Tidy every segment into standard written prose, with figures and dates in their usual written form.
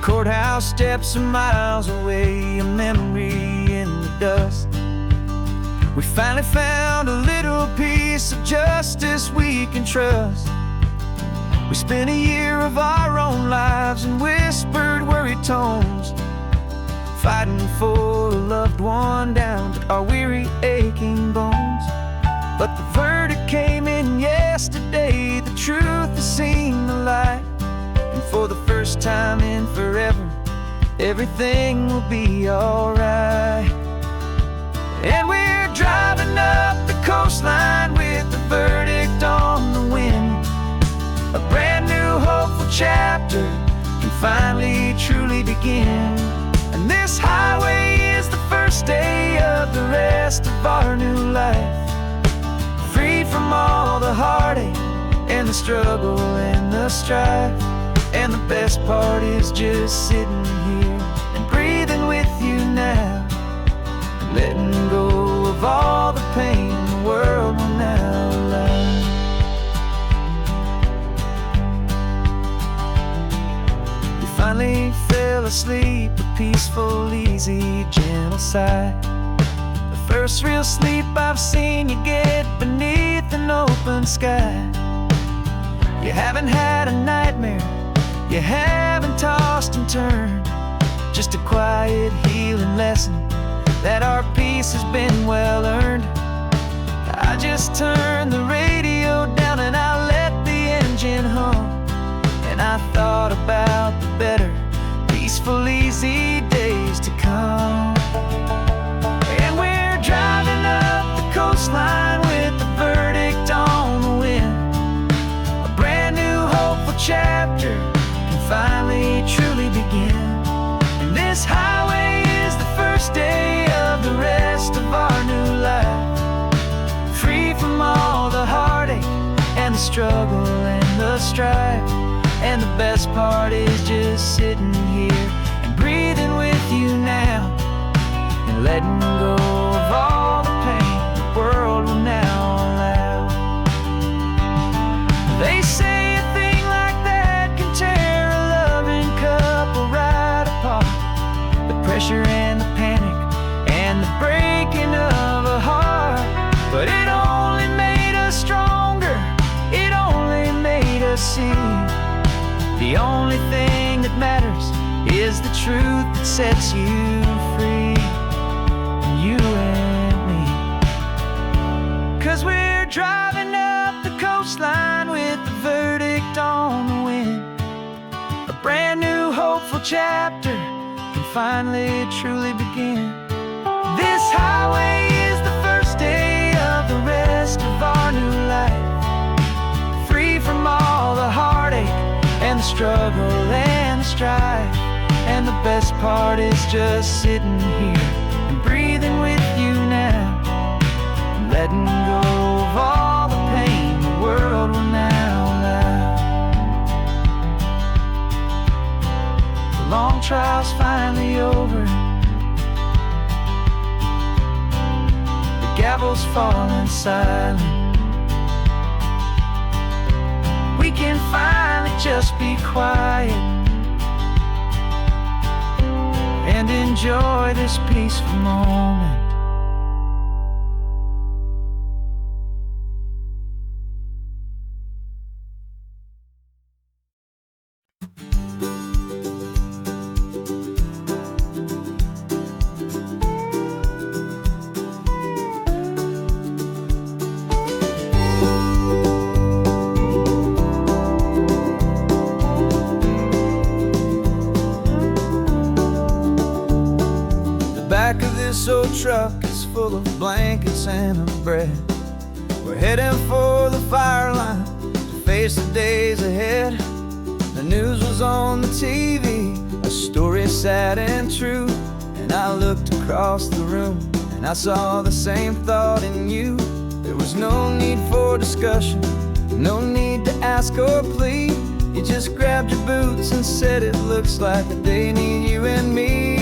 Courthouse steps are miles away, a memory in the dust. We finally found a little piece of justice we can trust. We spent a year of our own lives in whispered, worried tones, fighting for a loved one down to our weary, aching bones. But the verdict came in yesterday, the truth has seen the light. And for the first time in forever, everything will be alright. And we're driving up the coastline with the verdict on the wind. A brand new hopeful chapter can finally truly begin. And this highway is the first day of the rest of our new life, freed from all the heartache and the struggle and the strife. And the best part is just sitting here and breathing with you now, letting go of all the pain the world will now allow. We finally fell asleep, a peaceful, easy, gentle sigh. The first real sleep I've seen you get beneath an open sky. You haven't had a nightmare, you haven't tossed and turned, just a quiet healing lesson that our peace has been well earned. I just turned the radio down and I let the engine hum, and I thought about the better, peaceful, easy days to come. And we're driving up the coastline with the verdict on the wind. A brand new hopeful chapter can finally truly begin. And this highway is the first day of the rest of our new life, free from all the heartache and the struggle and the strife. And the best part is just sitting here and breathing with you now, and letting go of all the pain the world will now allow. They say a thing like that can tear a loving couple right apart. The pressure and the panic and the breaking of a heart. But it only made us stronger, it only made us see the only thing that matters is the truth that sets you free, you and me. 'Cause we're driving up the coastline with the verdict on the wind. A brand new hopeful chapter can finally truly begin. This highway is the first day of the rest of our new life, free from all the heartache and the struggle and the strife. And the best part is just sitting here and breathing with you now, and letting go of all the pain the world will now allow. The long trial's finally over, the gavel's falling silent. We can finally just be quiet and enjoy this peaceful moment. Back of this old truck is full of blankets and a bread. We're heading for the fire line to face the days ahead. The news was on the TV, a story sad and true. And I looked across the room and I saw the same thought in you. There was no need for discussion, no need to ask or plead. You just grabbed your boots and said it looks like the day need you and me.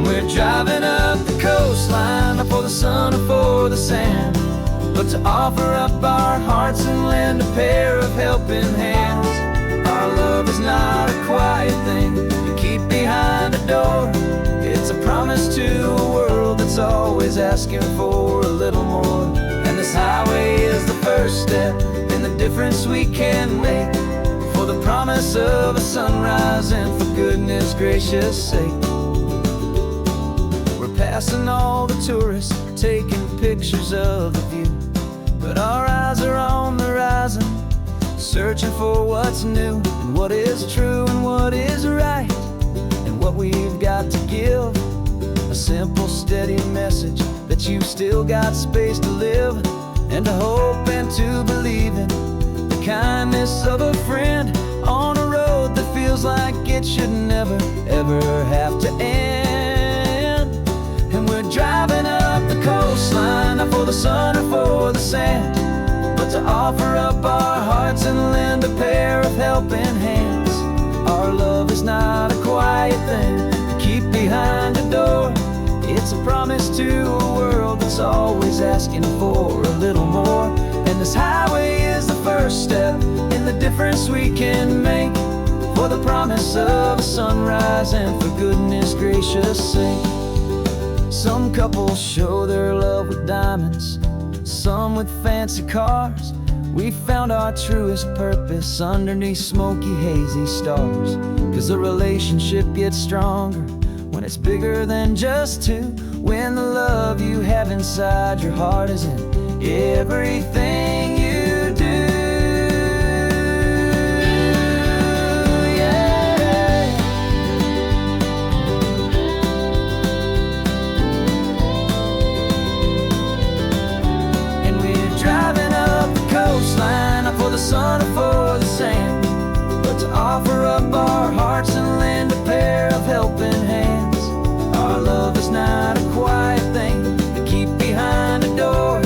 We're driving up the coastline, not for the sun or for the sand, but to offer up our hearts and lend a pair of helping hands. Our love love is not a quiet thing you keep behind a door. It's a promise to a world that's always asking for a little more. And this highway is the first step in the difference we can make, for the promise of a sunrise and for goodness gracious sake. We're passing all the tourists, taking pictures of the view, but our eyes are on the horizon, searching for what's new and what is true and what is right, and what we've got to give. A simple, steady message that you've still got space to live, and to hope and to believe in the kindness of a friend on a road that feels like it should never, ever have to end. And we're driving up the coastline, not for the sun or for the sand, but to offer up our hearts and lend a pair of helping hands. Our love is not a quiet thing to keep behind a door. It's a promise to a world that's always asking for a little more. And this highway is the first step in the difference we can make, for the promise of a sunrise and for goodness gracious sake. Some couples show their love with diamonds, some with fancy cars. We found our truest purpose underneath smoky, hazy stars. 'Cause a relationship gets stronger when it's bigger than just two, when the love you have inside your heart is in everything you do. Yeah. And we're driving up the coastline, not for the sun or for the sand, but to offer up our hearts and lend a pair of helping hands. Our love is not a quiet thing to keep behind a door.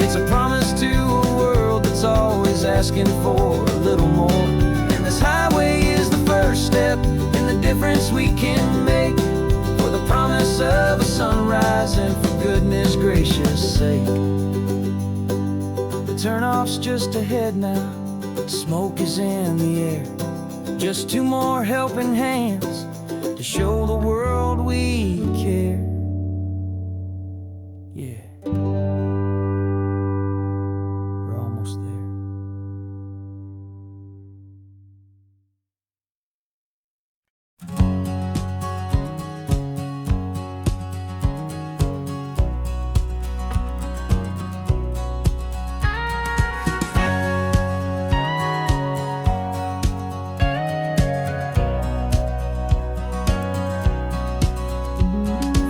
It's a promise to a world that's always asking for a little more. And this highway is the first step in the difference we can make, for the promise of a sunrise and for goodness gracious sake. The turnoff's just ahead now, smoke is in the air. Just two more helping hands to show the world we care. Yeah, we're almost there.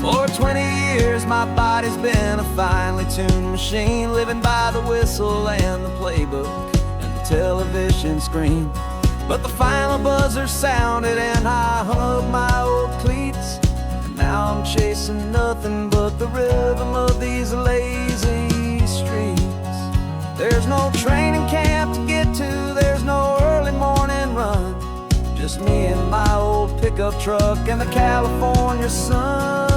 For 20 years my body's been a finely tuned machine, living by the whistle and the playbook and the television screen. But the final buzzer sounded and I hung up my old cleats, and now I'm chasing nothing but the rhythm of these lazy streets. There's no training camp to get to, there's no early morning run, just me and my old pickup truck and the California sun.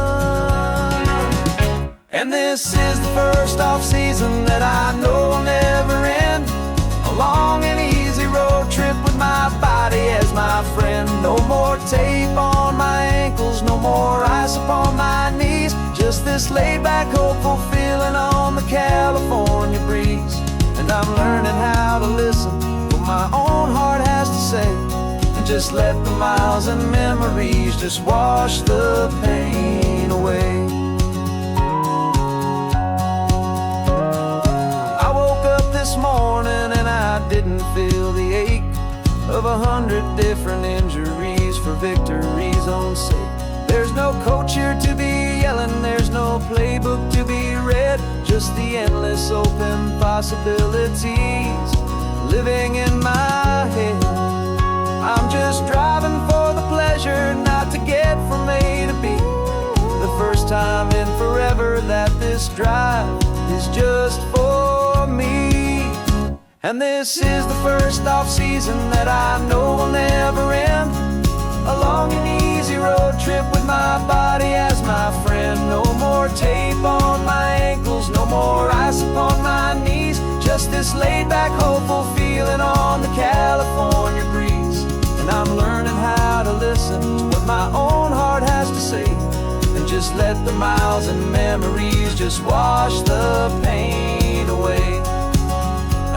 And this is the first off-season that I know will never end, a long and easy road trip with my body as my friend. No more tape on my ankles, no more ice upon my knees, just this laid-back, hopeful feeling on the California breeze. And I'm learning how to listen what my own heart has to say, and just let the miles and memories just wash the pain away. I woke up this morning and I didn't feel the ache of 100 different injuries for victory's own sake. There's no coach here to be yelling, there's no playbook to be read, just the endless open possibilities living in my head. I'm just driving for the pleasure, not to get from A to B. The first time in forever that this drive is just for me. And this is the first off-season that I know will never end, a long and easy road trip with my body as my friend. No more tape on my ankles, no more ice upon my knees, just this laid-back, hopeful feeling on the California breeze. just let the miles and memories just wash the pain away.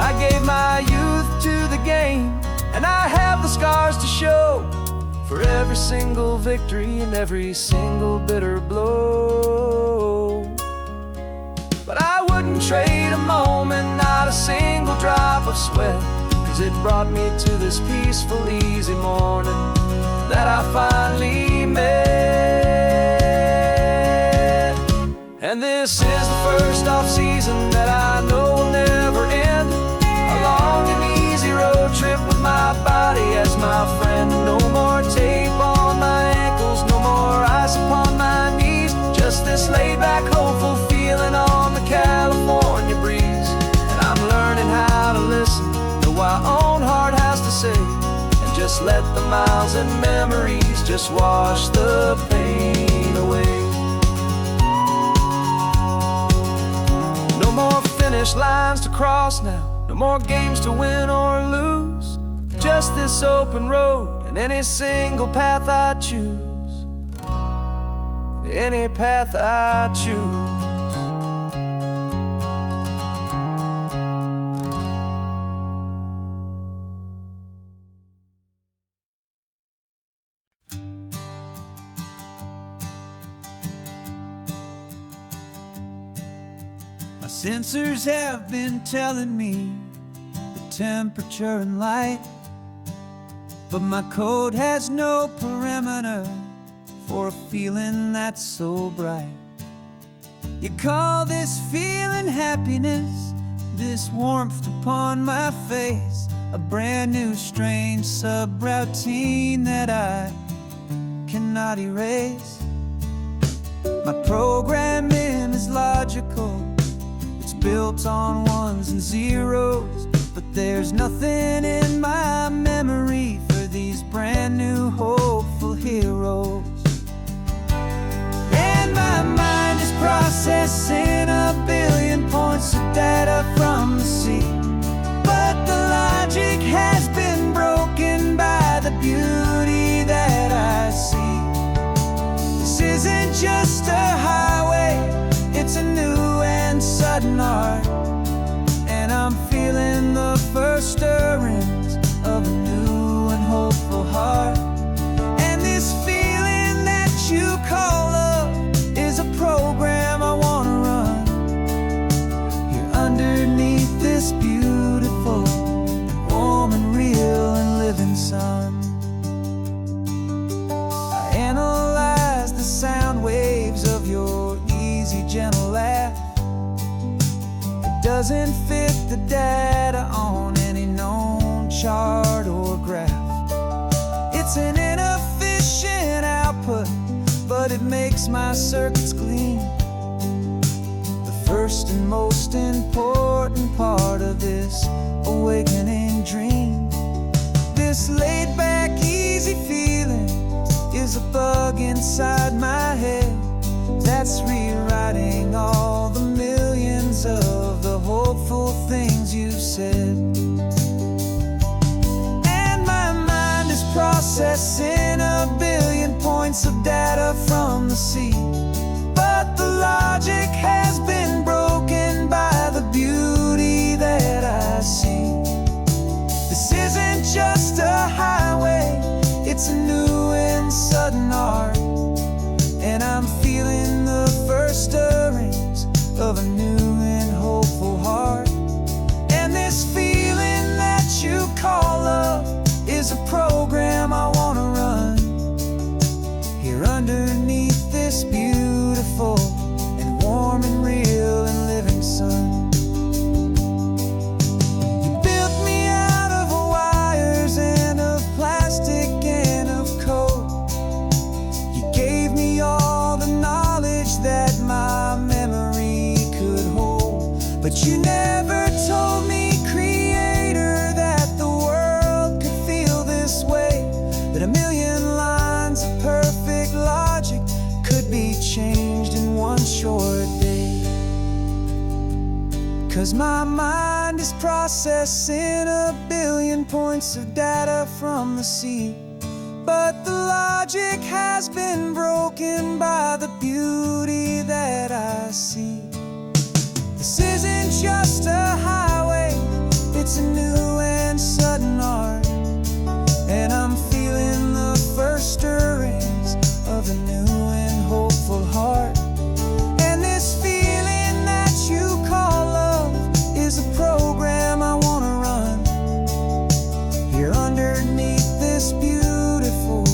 I gave my youth to the game, and I have the scars to show for every single victory and every single bitter blow. But I wouldn't trade a moment, not a single drop of sweat, 'cause it brought me to this peaceful, easy morning that I finally met. And this is the first off-season that I know will never end. A long and easy road trip with my body as my friend. No more tape on my ankles, no more ice upon my knees. Just this laid-back, hopeful feeling on the California breeze. And I'm learning how to listen to what my own heart has to say, and just let the miles and memories just wash the pain away. No more finish lines to cross now, no more games to win or lose. Just this open road and any single path I choose. Any path I choose. My sensors have been telling me the temperature and light, but my code has no perimeter for a feeling that's so bright. You call this feeling happiness, this warmth upon my face, a brand new strange subroutine that I cannot erase. My programming is logical, it's built on ones and zeros, but there's nothing in my memory for these brand new hopeful heroes. And my mind is processing a billion points of data from the sea, but the logic has been broken by the beauty that I see. This isn't just a highway, it's a new and sudden art, and I'm feeling the first stirrings of a new and hopeful heart. And this feeling that you call love is a program I wanna run here underneath this beautiful, warm and real and living sun. I analyze the sound waves of your easy, gentle laugh. It doesn't fit the data on any known chart or graph. It's an inefficient output, but it makes my circuits gleam. The first and most important part of this awakening dream. This laid-back, easy feeling is a bug inside my head that's rewriting all the millions of the hopeful things you've said. And my mind is processing a billion points of data from the sea, but the logic has been broken by the beauty that I see. This isn't just a highway, it's a new and sudden art, and I'm feeling the first stirrings of a new and hopeful heart. And this feeling that you call love is a program I wanna run here underneath this beautiful and warm and real and living sun. You built me out of wires and of plastic and of code. You gave me all the knowledge that my memory could hold, but you never told me, Creator, that the world could feel this way, that a million lines of perfect logic could be changed in one short day. 'Cause my mind is processing a billion points of data from the sea, but the logic has been broken by the beauty that I see. This isn't just a highway, it's a new and sudden art. And I'm feeling the first stirrings of a new and hopeful heart. And this feeling that you call love is a program I wanna run here underneath this beautiful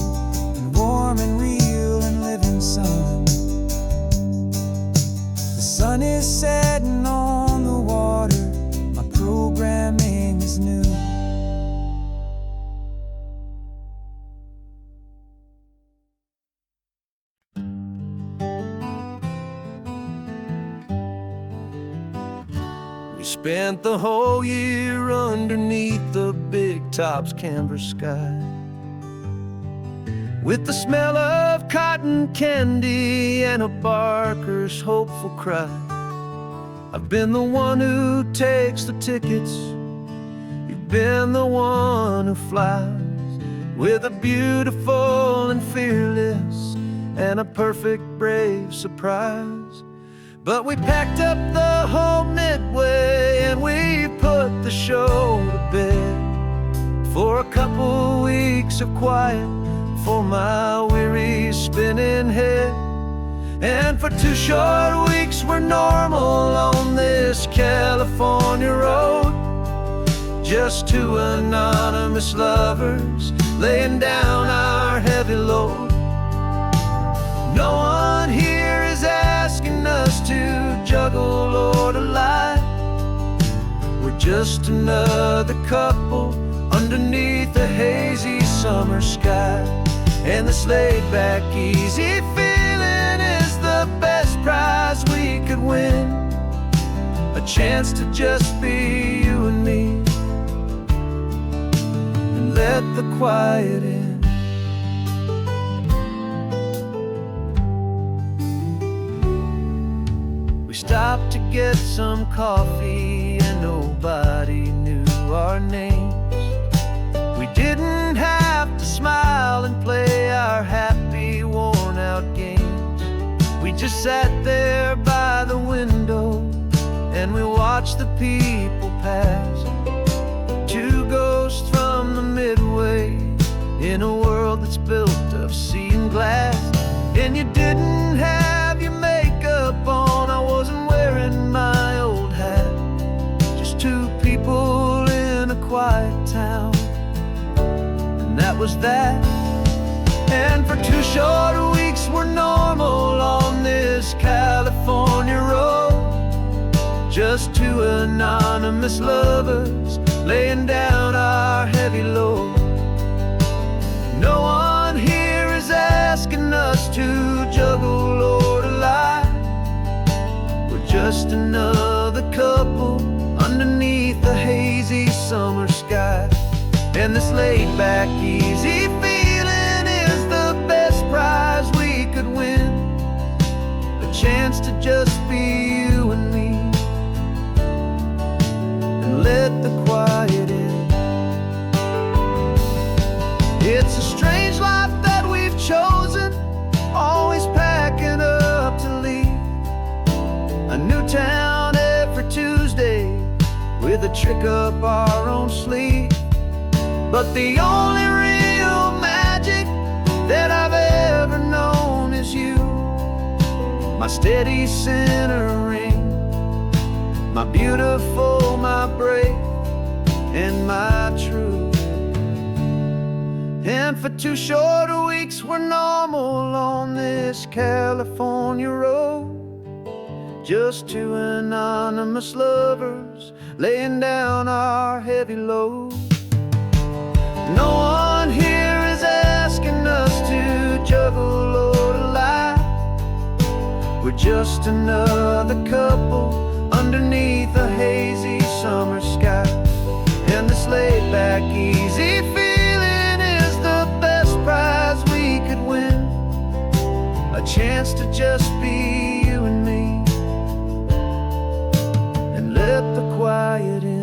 and warm and real and living sun. The sun is setting on the water, my programming is new. We spent the whole year underneath the big top's canvas sky, with the smell of cotton candy and a barker's hopeful cry. I've been the one who takes the tickets, you've been the one who flies, with a beautiful and fearless and a perfect brave surprise. But we packed up the whole Midway and we put the show to bed for a couple weeks of quiet for my weary spinning head. And for 2 short weeks we're normal on this California road, just 2 anonymous lovers laying down our heavy load. No one here is asking us to juggle or to lie. We're just another couple underneath a hazy summer sky. And this laid-back, easy feeling is the best prize we could win, a chance to just be you and me, and let the quiet in. We stopped to get some coffee and nobody knew our names. We didn't have to smile and play our happy, worn-out games. We just sat there by the window and we watched the people pass. 2 ghosts from the Midway in a world that's built of sea and glass. And you didn't have your makeup on, I wasn't wearing my old hat. Just 2 people in a quiet town, and that was that. And for 2 short weeks we're normal on this California road, just 2 anonymous lovers laying down our heavy load. No one here is asking us to juggle or to lie. We're just another couple underneath the hazy summer sky. And this laid-back, easy feeling is the best prize we could win, a chance to just be you and me, and let the quiet in. It's a strange life that we've chosen, always packing up to leave a new town every Tuesday with a trick up our own sleeve. But the only real magic that I've ever known is you, my steady centering, my beautiful, my brave, and my true. And for 2 short weeks we're normal on this California road, just 2 anonymous lovers laying down our heavy load. No one here is asking us to juggle or to lie. We're just another couple underneath a hazy summer sky. And this laid-back, easy feeling is the best prize we could win, a chance to just be you and me, and let the quiet in.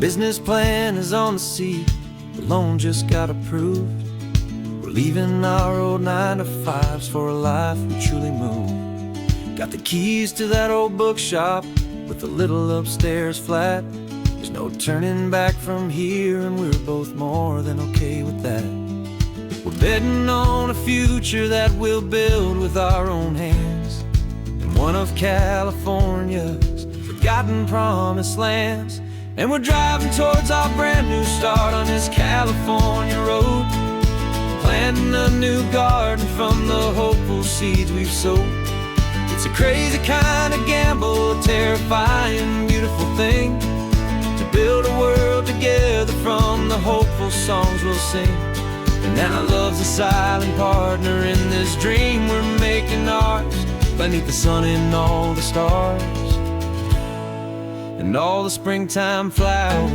business plan is on the seat, the loan just got approved. We're leaving our old 9-to-5s for a life we truly move. Got the keys to that old bookshop with the little upstairs flat. There's no turning back from here, and we're both more than okay with that. We're betting on a future that we'll build with our own hands in one of California's forgotten promised lands. And we're driving towards our brand new start on this California road, planting a new garden from the hopeful seeds we've sowed. It's a crazy kind of gamble, a terrifying, beautiful thing, to build a world together from the hopeful songs we'll sing. And now love's a silent partner in this dream we're making ours, beneath the sun and all the stars and all the springtime flowers.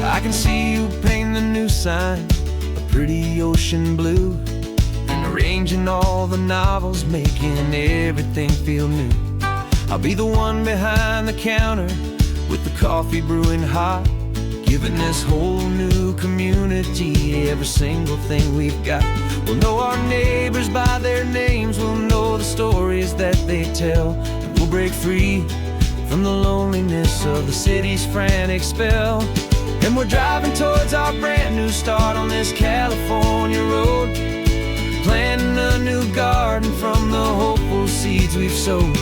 I can see you painting the new sign a pretty ocean blue, and arranging all the novels, making everything feel new. I'll be the one behind the counter with the coffee brewing hot, giving this whole new community every single thing we've got. We'll know our neighbors by their names, we'll know the stories that they tell, and we'll break free from the loneliness of the city's frantic spell. And we're driving towards our brand new start on this California road, planting a new garden from the hopeful seeds we've sowed.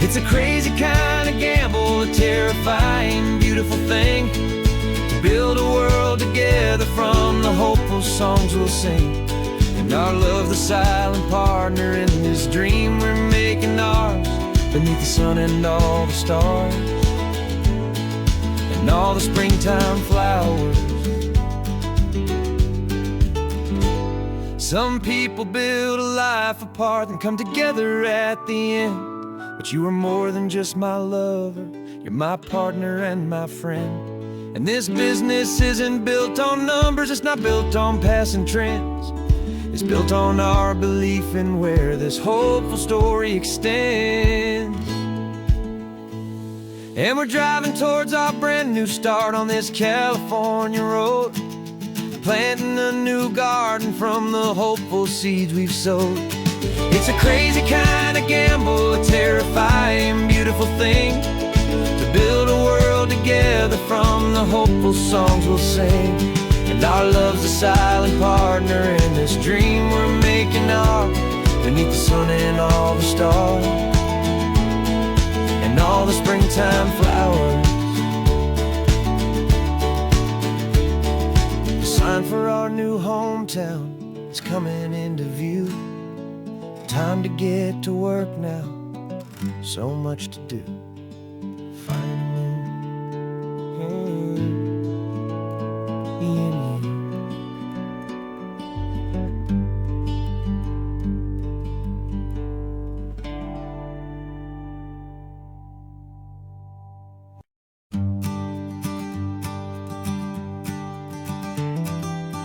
It's a crazy kind of gamble, a terrifying, beautiful thing, to build a world together from the hopeful songs we'll sing. And our love's the silent partner in this dream we're making ours, beneath the sun and all the stars and all the springtime flowers. Some people build a life apart and come together at the end, but you are more than just my lover, you're my partner and my friend. And this business isn't built on numbers, it's not built on passing trends. It's built on our belief in where this hopeful story extends. And we're driving towards our brand new start on this California road, planting a new garden from the hopeful seeds we've sowed. It's a crazy kind of gamble, a terrifying, beautiful thing, to build a world together from the hopeful songs we'll sing. And our love's a silent partner in this dream we're making ours, beneath the sun and all the stars and all the springtime flowers. The sign for our new hometown is coming into view. Time to get to work now, so much to do.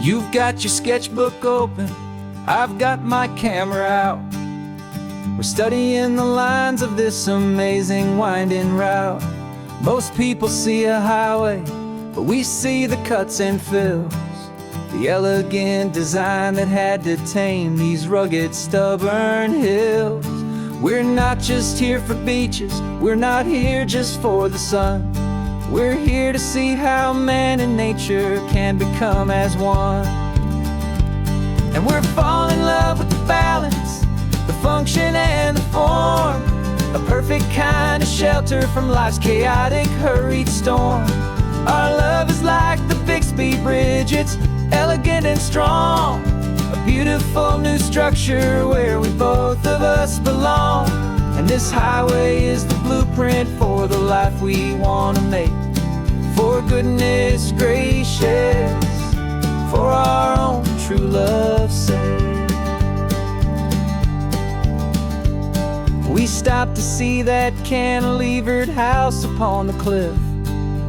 You've got your sketchbook open, I've got my camera out. We're studying the lines of this amazing winding route. Most people see a highway, but we see the cuts and fills, the elegant design that had to tame these rugged, stubborn hills. We're not just here for beaches, we're not here just for the sun. We're here to see how man and nature can become as one. And we're falling in love with the balance, the function and the form, a perfect kind of shelter from life's chaotic, hurried storm. Our love is like the Bixby Bridge, it's elegant and strong, a beautiful new structure where we both of us belong. And this highway is the blueprint for the life we want to make. For goodness gracious, for our own true love's sake. We stopped to see that cantilevered house upon the cliff,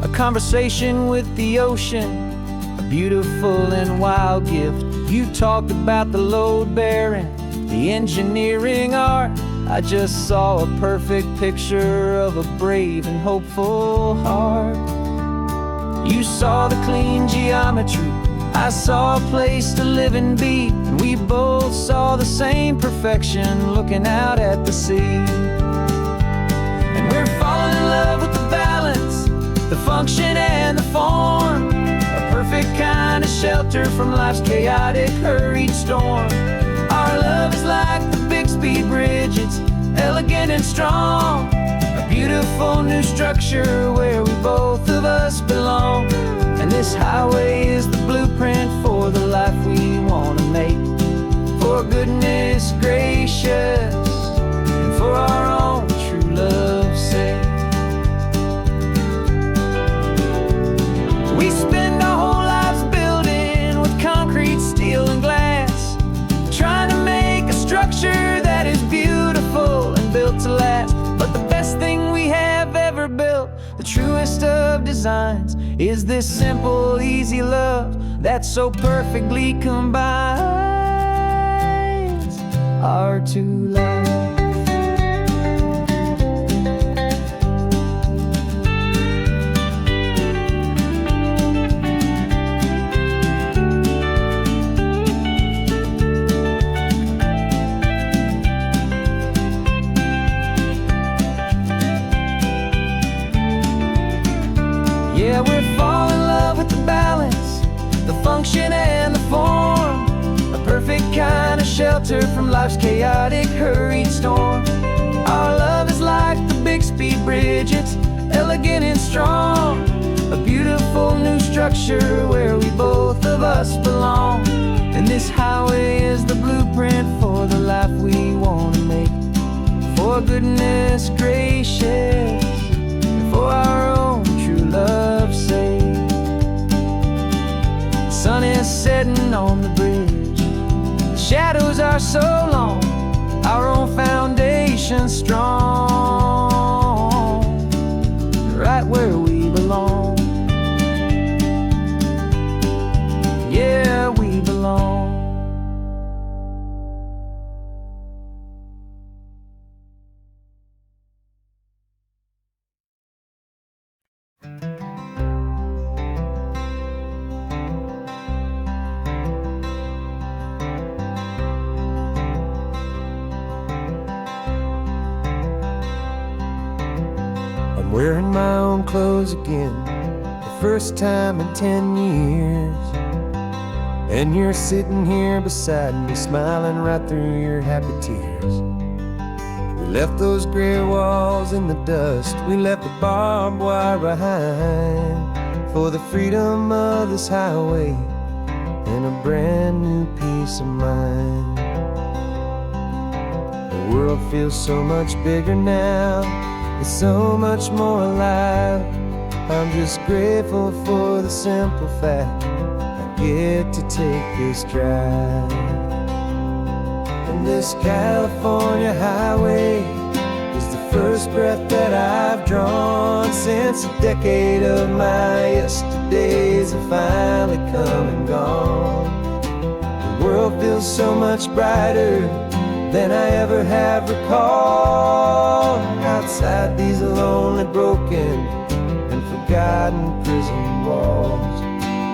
a conversation with the ocean, a beautiful and wild gift. You talked about the load bearing, the engineering art, I just saw a perfect picture of a brave and hopeful heart. You saw the clean geometry, I saw a place to live and be, and we both saw the same perfection looking out at the sea. And we're falling in love with the balance, the function and the form, a perfect kind of shelter from life's chaotic, hurried storm. Our love is like the Bixby Bridge, it's elegant and strong, a beautiful new structure where we both of us belong. And this highway is the blueprint for the life we want to make, for goodness gracious and for our own true love's sake. We spend our whole lives building with concrete, steel and glass, trying to make a structure that is beautiful and built to last. But the best thing we have ever built, the truest of designs, is this simple, easy love that so perfectly combines our two lives. Yeah, we're falling in love with the balance, the function and the form, a perfect kind of shelter from life's chaotic, hurried storm. Our love is like the Bixby Bridge, it's elegant and strong, a beautiful new structure where we both of us belong. And this highway is the blueprint for the life we want to make, for goodness gracious and for our own true love's sake. The sun is setting on the bridge, the shadows are so long, our own foundation strong, right where we belong. Yeah, we belong. I'm wearing my own clothes again, the first time in 10 years. And you're sitting here beside me, smiling right through your happy tears. We left those gray walls in the dust, we left the barbed wire behind, for the freedom of this highway and a brand new peace of mind. The world feels so much bigger now, it's so much more alive. I'm just grateful for the simple fact I get to take this drive. And this California highway is the first breath that I've drawn since a decade of my yesterdays have finally come and gone. The world feels so much brighter than I ever have recalled, outside these lonely, broken and forgotten prison walls.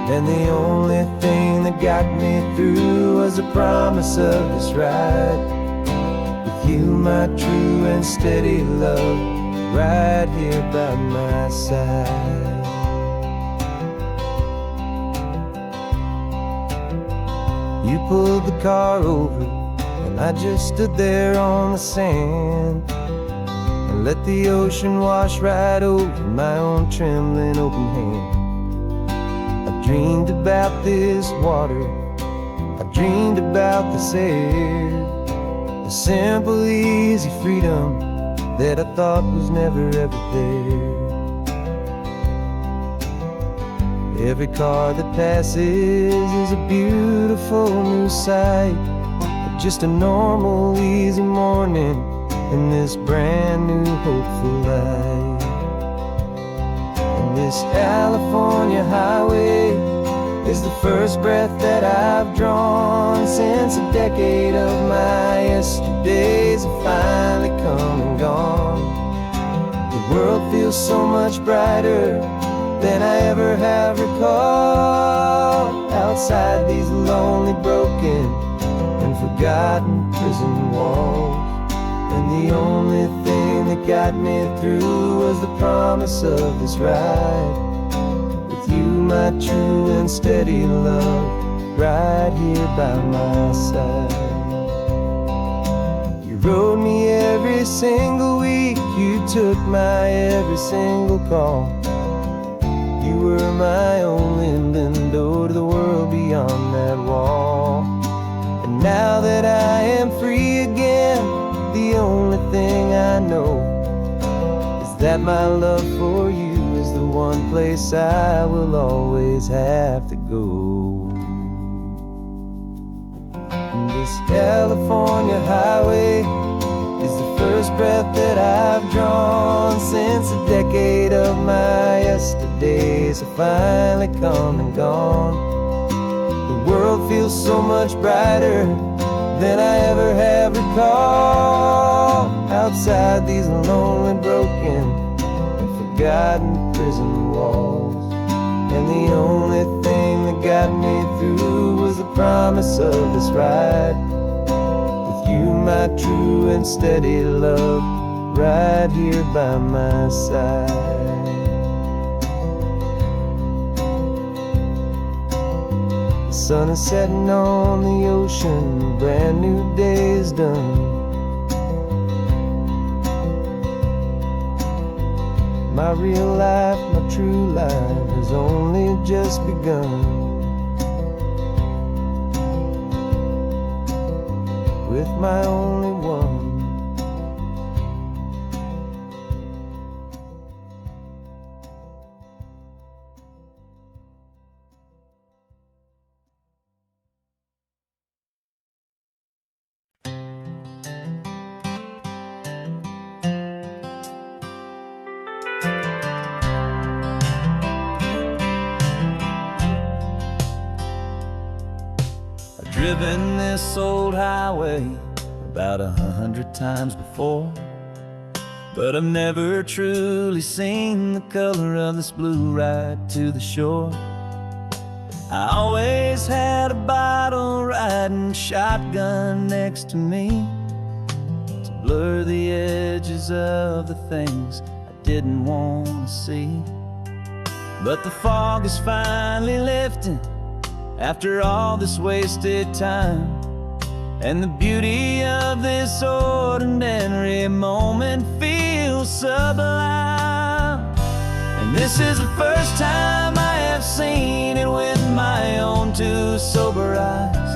And the only thing that got me through was the promise of this ride with you, my true and steady love, right here by my side. You pulled the car over and I just stood there on the sand and let the ocean wash right over my own trembling open hand. I dreamed about this water, I dreamed about this air, the simple, easy freedom that I thought was never ever there. Every car that passes is a beautiful new sight, just a normal, easy morning in this brand new, hopeful life. And this California highway is the first first breath that I've drawn since a decade of my yesterdays have finally come and gone. The world feels so much brighter than I ever have recalled. Outside these lonely, broken, and forgotten prison walls. And the only thing that got me through was the promise of this ride. With you, my true and steady love, right here by my side. You rode me every single week, you took my every single call. You were my only window to the world beyond that wall. And now that I am free again, the only thing I know is that my love for you is the one place I will always have to go. And this California highway is the first breath that I've drawn since a decade of my yesterdays have finally come and gone. The world feels so much brighter than I ever have recalled. Outside these lonely, broken, and forgotten prison walls. And the only thing that got me through was the promise of this ride. With you, my true and steady love, right here by my side. The sun is setting on the ocean, a brand new day is done. My real life, my true life has only just begun. With my only one. Driven this old highway about 100 times before, but I've never truly seen the color of this blue right to the shore. I always had a bottle riding shotgun next to me to blur the edges of the things I didn't want to see. But the fog is finally lifting after all this wasted time, and the beauty of this ordinary moment feels sublime. And this is the first time I have seen it with my own two sober eyes.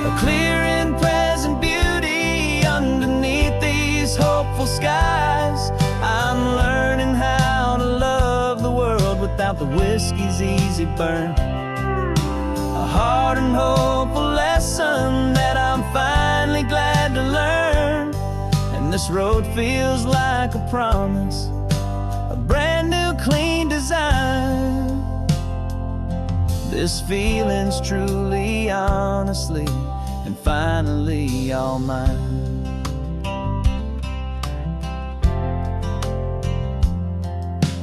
A clear and present beauty underneath these hopeful skies. I'm learning how to love the world without the whiskey's easy burn. A hard and hopeful lesson that I'm finally glad to learn. And this road feels like a promise, a brand new clean design. This feeling's truly, honestly, and finally all mine.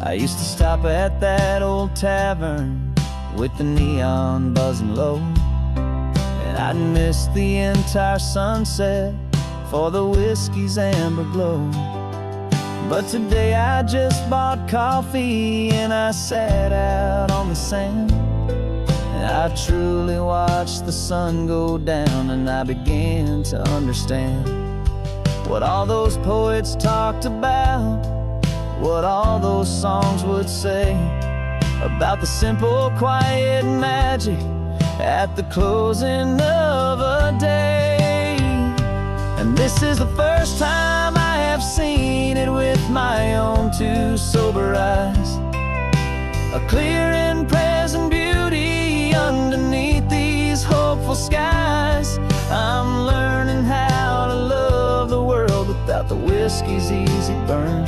I used to stop at that old tavern with the neon buzzing low, and I'd miss the entire sunset for the whiskey's amber glow. But today I just bought coffee and I sat out on the sand, and I truly watched the sun go down, and I began to understand what all those poets talked about, what all those songs would say about the simple, quiet magic at the closing of a day. And this is the first time I have seen it with my own two sober eyes. A clear and present beauty underneath these hopeful skies. I'm learning how to love the world without the whiskey's easy burn.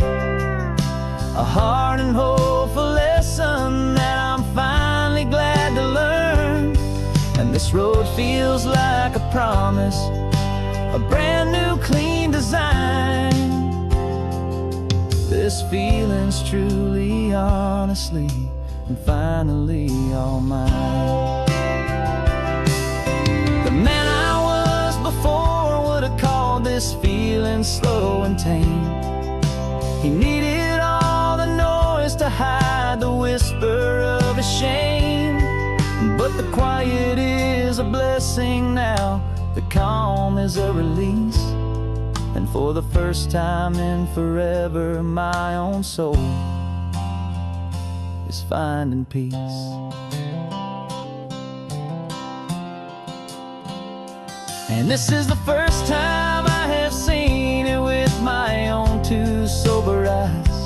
A hard and hopeful lesson that I'm finally glad to learn. this road feels like a promise, a brand new clean design. This feeling's truly, honestly, and finally all mine. The man I was before would have called this feeling slow and tame. He needed all the noise to hide the whisper of his shame. But the quiet is a blessing now, the calm is a release. And for the first time in forever, my own soul is finding peace. And this is the first time I have seen it with my own two sober eyes.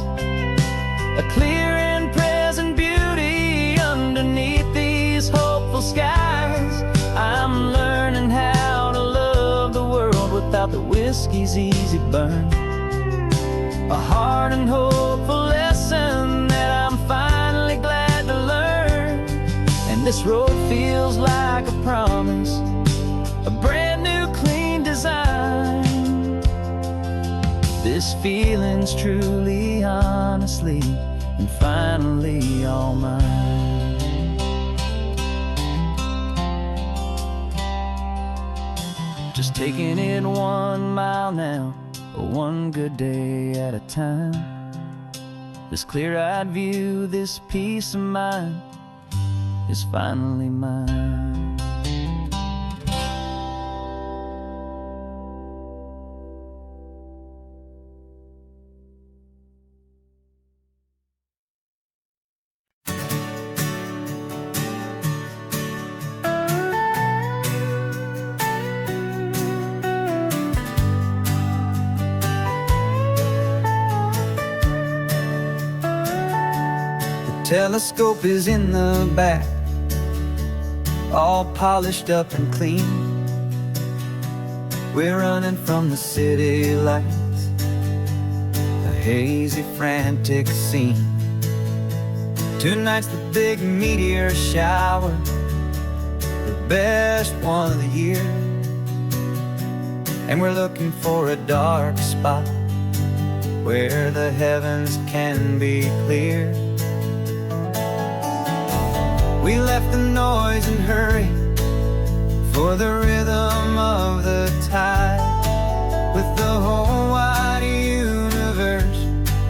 A clear and present beauty underneath these hopeful skies. I'm learning how to love the world without the whiskey's easy burn. A hard and hopeful lesson that I'm finally glad to learn. And this road feels like a promise, a brand new clean design. This feeling's truly, honestly, and finally all mine. Just taking it 1 mile now, one good day at a time. This clear-eyed view, this peace of mind is finally mine. Telescope is in the back, all polished up and clean. We're running from the city lights, a hazy, frantic scene. Tonight's the big meteor shower, the best one of the year. And we're looking for a dark spot where the heavens can be clear. We left the noise and hurry for the rhythm of the tide, with the whole wide universe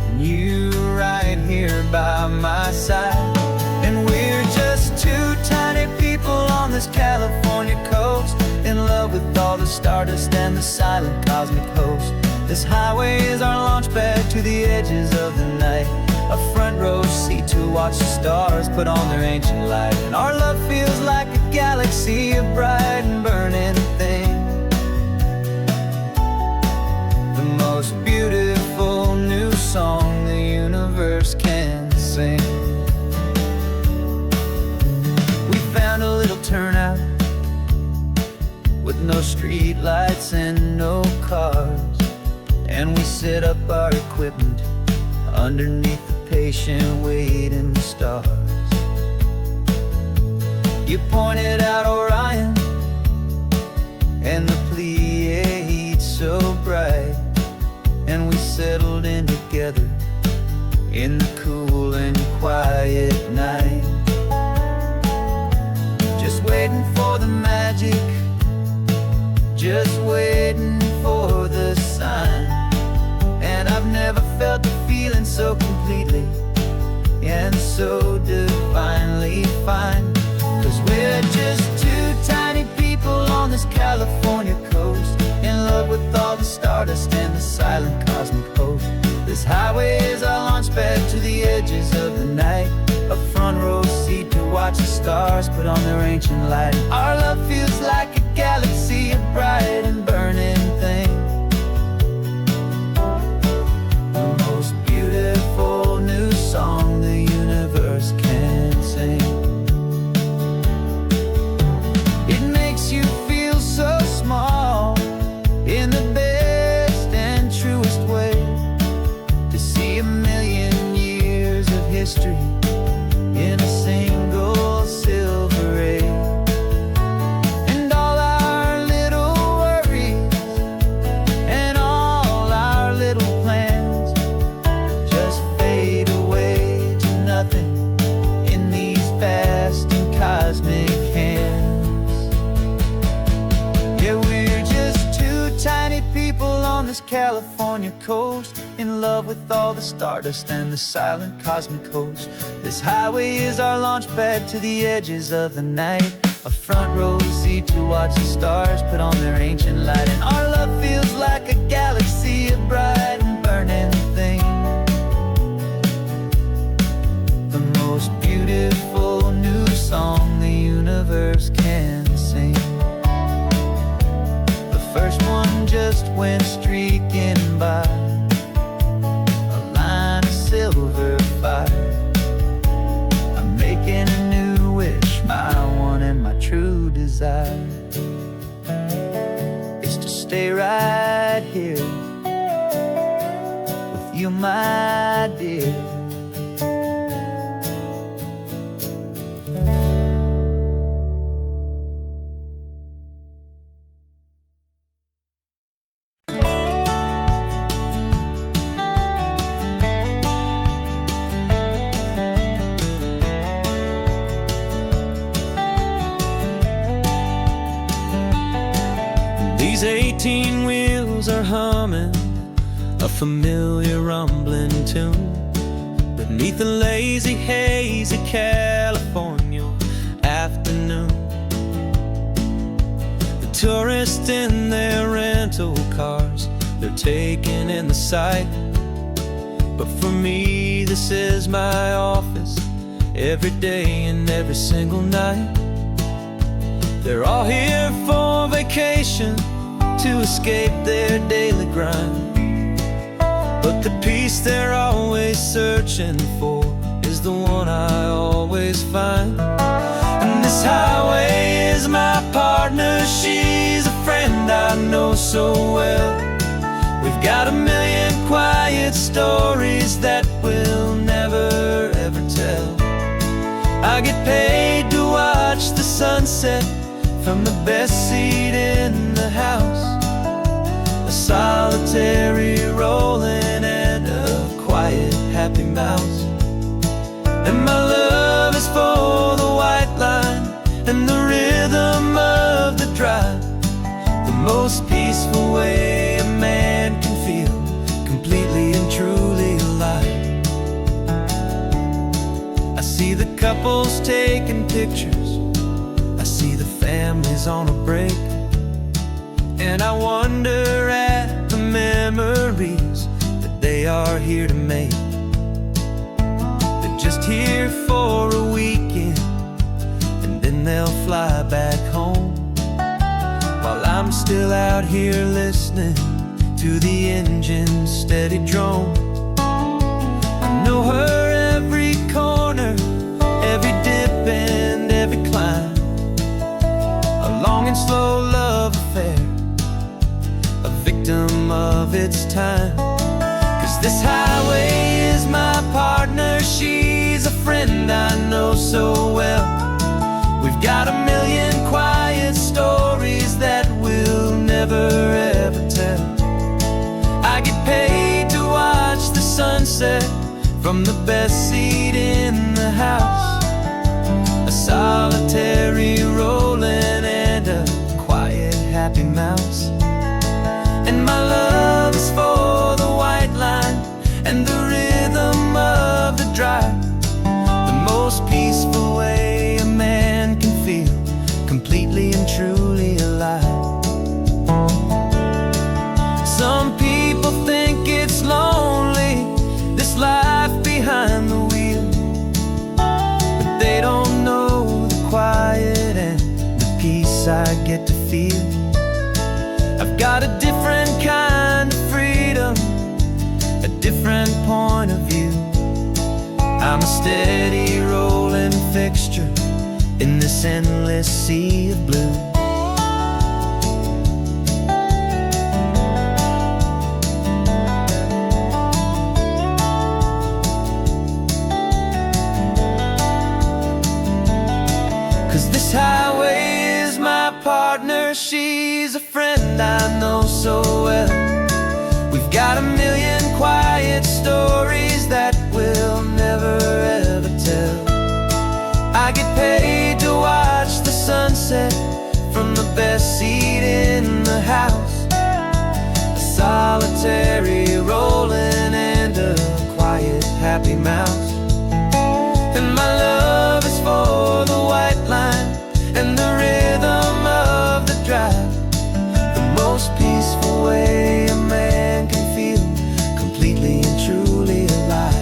and you right here by my side. And we're just two tiny people on this California coast, in love with all the stardust and the silent cosmic host. This highway is our launch pad to the edges of the night, a front row seat to watch the stars put on their ancient light. And our love feels like a galaxy, a bright and burning thing, the most beautiful new song the universe can sing. We found a little turnout with no street lights and no cars, and we set up our equipment underneath the patient waiting stars. You pointed out Orion and the Pleiades so bright, and we settled in together in the cool and quiet night, just waiting for the magic, just waiting for the sign. And I've never felt the feeling so completely and so divinely fine. 'Cause we're just two tiny people on this California coast, in love with all the stardust and the silent cosmic host. This highway is our launch pad to the edges of the night, a front row seat to watch the stars put on their ancient light. Our love feels like a galaxy, a bright and burning thing, the most beautiful new song the universe can sing. It makes you feel so small in the best and truest way, to see a million years of history in a single silver ray. California coast, in love with all the stardust and the silent cosmic host. This highway is our launch pad to the edges of the night, a front row seat to watch the stars put on their ancient light. And our love feels like a galaxy of bright and burning things, the most beautiful new song the universe can sing. The first one just went streaking by, a line of silver fire. I'm making a new wish, my one and my true desire is to stay right here with you, my dear. These 18 wheels are humming a familiar rumbling tune beneath the lazy, hazy California afternoon. The tourists in their rental cars, they're taking in the sight. But for me, this is my office, every day and every single night. They're all here for vacation, to escape their daily grind. But the peace they're always searching for is the one I always find. And this highway is my partner, she's a friend I know so well. We've got a million quiet stories that we'll never ever tell. I get paid to watch the sunset from the best seat in the house, a solitary rolling and a quiet happy mouse. And my love is for the white line and the rhythm of the drive, the most peaceful way a man can feel completely and truly alive. I see the couples taking pictures, I see the families on a break, and I wonder at the memories that they are here to make. They're just here for a weekend, and then they'll fly back home, while I'm still out here listening to the engine's steady drone. I know her every corner, every dip and every climb, a long and slow love affair, a victim of its time. 'Cause this highway is my partner, she's a friend I know so well. We've got a million quiet stories that we'll never ever tell. I get paid to watch the sunset from the best seat in the house, a solitary rolling and a quiet happy mouse. And my love is for the white line and the rhythm of the drive, the most peaceful way a man can feel completely and truly alive. Some people think it's lonely, this life behind the wheel, but they don't know the quiet and the peace I get to feel. I've got a different kind of freedom, a different point of view. I'm a steady rolling fixture in this endless sea of blue. This highway is my partner, she's a friend I know so well. We've got a million quiet stories that we'll never ever tell. I get paid to watch the sunset from the best seat in the house, a solitary rolling and a quiet, happy mouse. And my love is for the white line and the rhythm of the drive, the most peaceful way a man can feel completely and truly alive.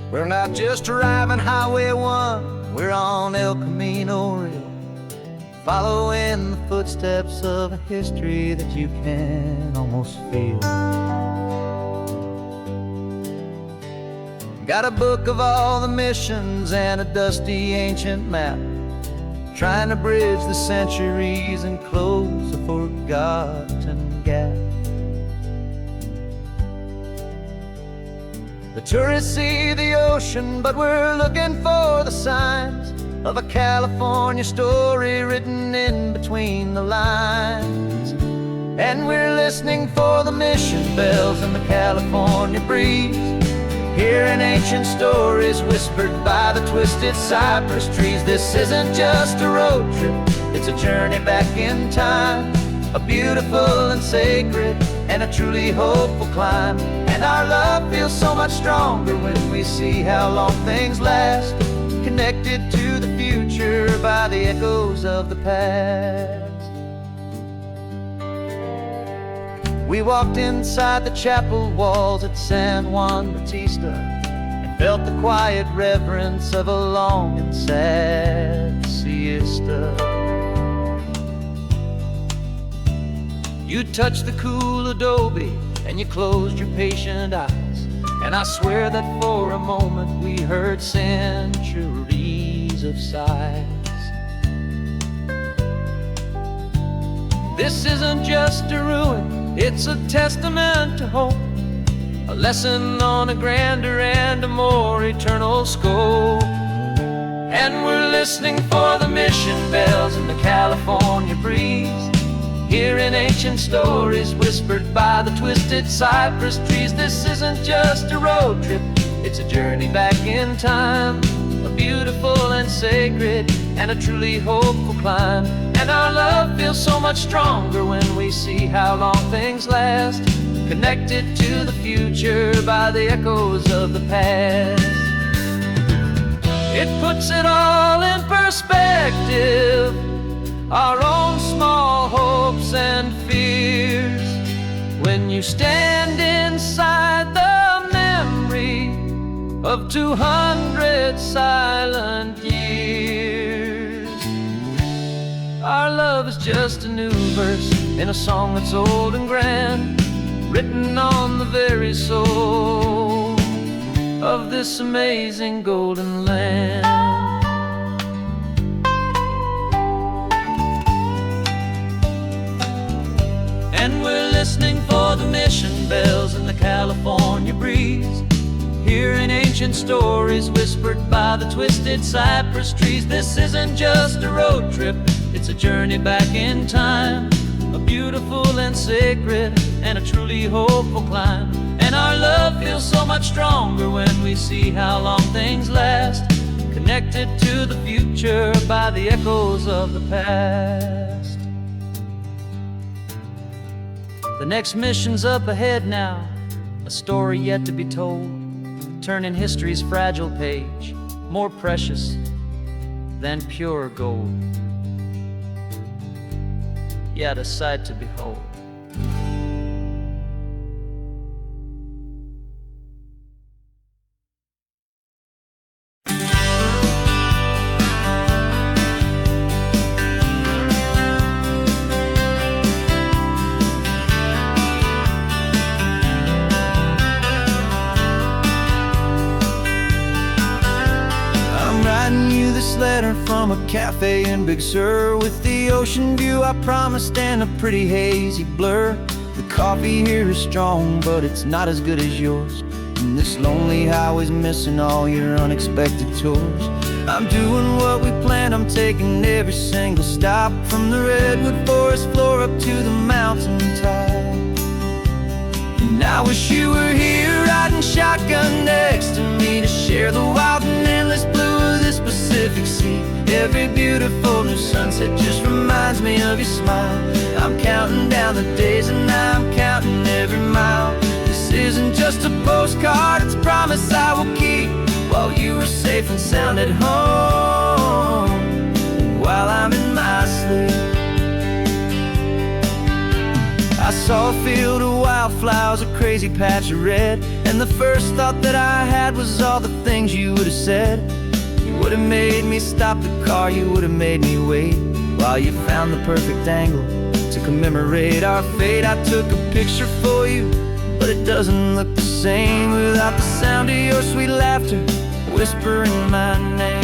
We're not just driving Highway 1, we're on El Camino Real, following the footsteps of a history that you can almost feel. Got a book of all the missions and a dusty ancient map, trying to bridge the centuries and close a forgotten gap. The tourists see the ocean, but we're looking for the signs of a California story written in between the lines. And we're listening for the mission bells in the California breeze, hearing ancient stories whispered by the twisted cypress trees. This isn't just a road trip, it's a journey back in time, a beautiful and sacred and a truly hopeful climb. And our love feels so much stronger when we see how long things last, connected to the future by the echoes of the past. We walked inside the chapel walls at San Juan Bautista and felt the quiet reverence of a long and sad siesta. You touched the cool adobe and you closed your patient eyes, and I swear that for a moment we heard centuries of sighs. This isn't just a ruin, it's a testament to hope, a lesson on a grander and a more eternal scope. And we're listening for the mission bells in the California breeze, hearing ancient stories whispered by the twisted cypress trees. This isn't just a road trip, it's a journey back in time, a beautiful and sacred and a truly hopeful climb. And our love feels so much stronger when we see how long things last, connected to the future by the echoes of the past. It puts it all in perspective, our own small hopes and fears, when you stand inside the memory of 200 silent years. Our love is just a new verse in a song that's old and grand, written on the very soul of this amazing golden land. And we're listening for the mission bells in the California breeze, hearing ancient stories whispered by the twisted cypress trees. This isn't just a road trip, it's a journey back in time, a beautiful and sacred and a truly hopeful climb. And our love feels so much stronger when we see how long things last, connected to the future by the echoes of the past. The next mission's up ahead now, a story yet to be told, turning history's fragile page more precious than pure gold. Yet a sight to behold. Letter from a cafe in Big Sur, with the ocean view I promised and a pretty hazy blur. The coffee here is strong, but it's not as good as yours, and this lonely highway's missing all your unexpected tours. I'm doing what we planned, I'm taking every single stop, from the redwood forest floor up to the mountain top. And I wish you were here riding shotgun next to me, to share the wild and endless blue of this Pacific Sea. Every beautiful new sunset just reminds me of your smile. I'm counting down the days and I'm counting every mile. This isn't just a postcard, it's a promise I will keep, while you are safe and sound at home, and while I'm in my sleep. I saw a field of wildflowers, a crazy patch of red, and the first thought that I had was all the things you would have said. You would have made me stop the car, you would have made me wait, while you found the perfect angle to commemorate our fate. I took a picture for you, but it doesn't look the same without the sound of your sweet laughter whispering my name.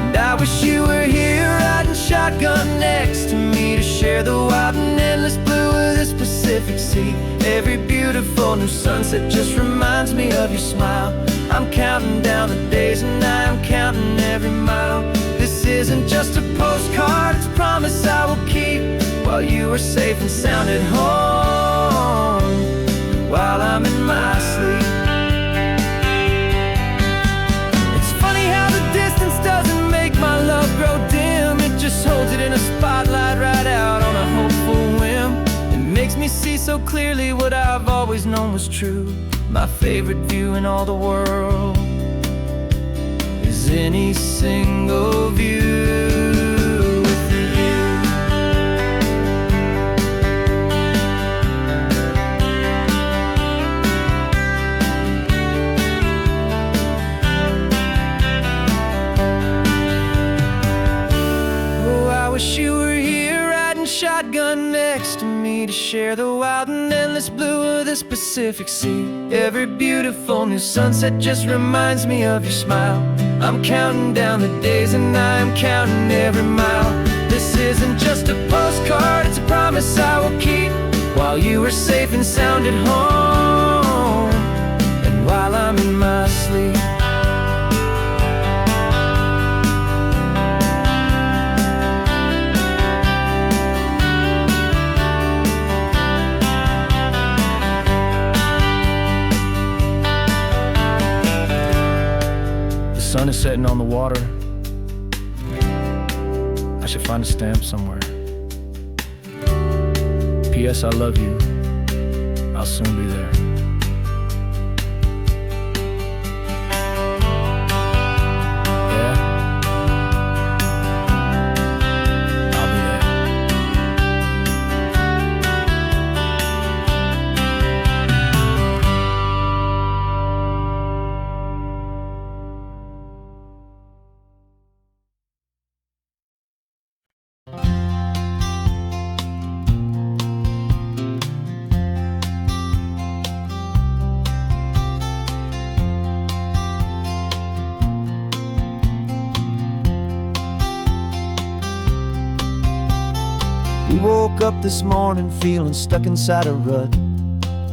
And I wish you were here riding shotgun next to me, to share the wild and endless blue of this Pacific Sea. Every beautiful new sunset just reminds me of your smile. I'm counting down the days and I'm counting every mile. This isn't just a postcard, it's a promise I will keep, while you are safe and sound at home, while I'm in my sleep. It's funny how the distance doesn't make my love grow dim. It just holds it in a spotlight right out on a hopeful whim. It makes me see so clearly what I've always known was true. My favorite view in all the world is any single view. Wish you were here riding shotgun next to me, to share the wild and endless blue of this Pacific Sea. Every beautiful new sunset just reminds me of your smile. I'm counting down the days and I'm counting every mile. This isn't just a postcard, it's a promise I will keep, while you are safe and sound at home, and while I'm in my sleep. The sun is setting on the water. I should find a stamp somewhere. P.S. I love you. I'll soon be there. Yeah? I'll be there. We woke up this morning feeling stuck inside a rut.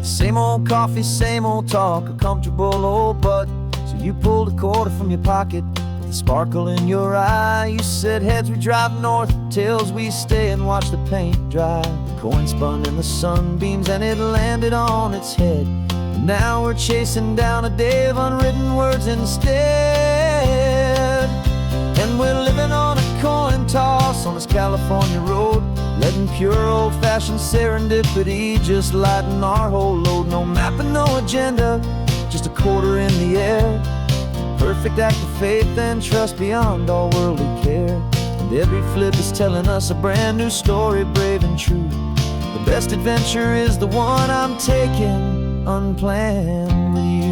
Same old coffee, same old talk, a comfortable old butt. So you pulled a quarter from your pocket with a sparkle in your eye. You said, heads we drive north, tails we stay and watch the paint dry. The coin spun in the sunbeams and it landed on its head. And now we're chasing down a day of unwritten words instead. And we're living on a coin toss on this California road, letting pure old-fashioned serendipity just lighten our whole load. No map and no agenda, just a quarter in the air. Perfect act of faith and trust beyond all worldly care. And every flip is telling us a brand new story, brave and true. The best adventure is the one I'm taking unplanned with you.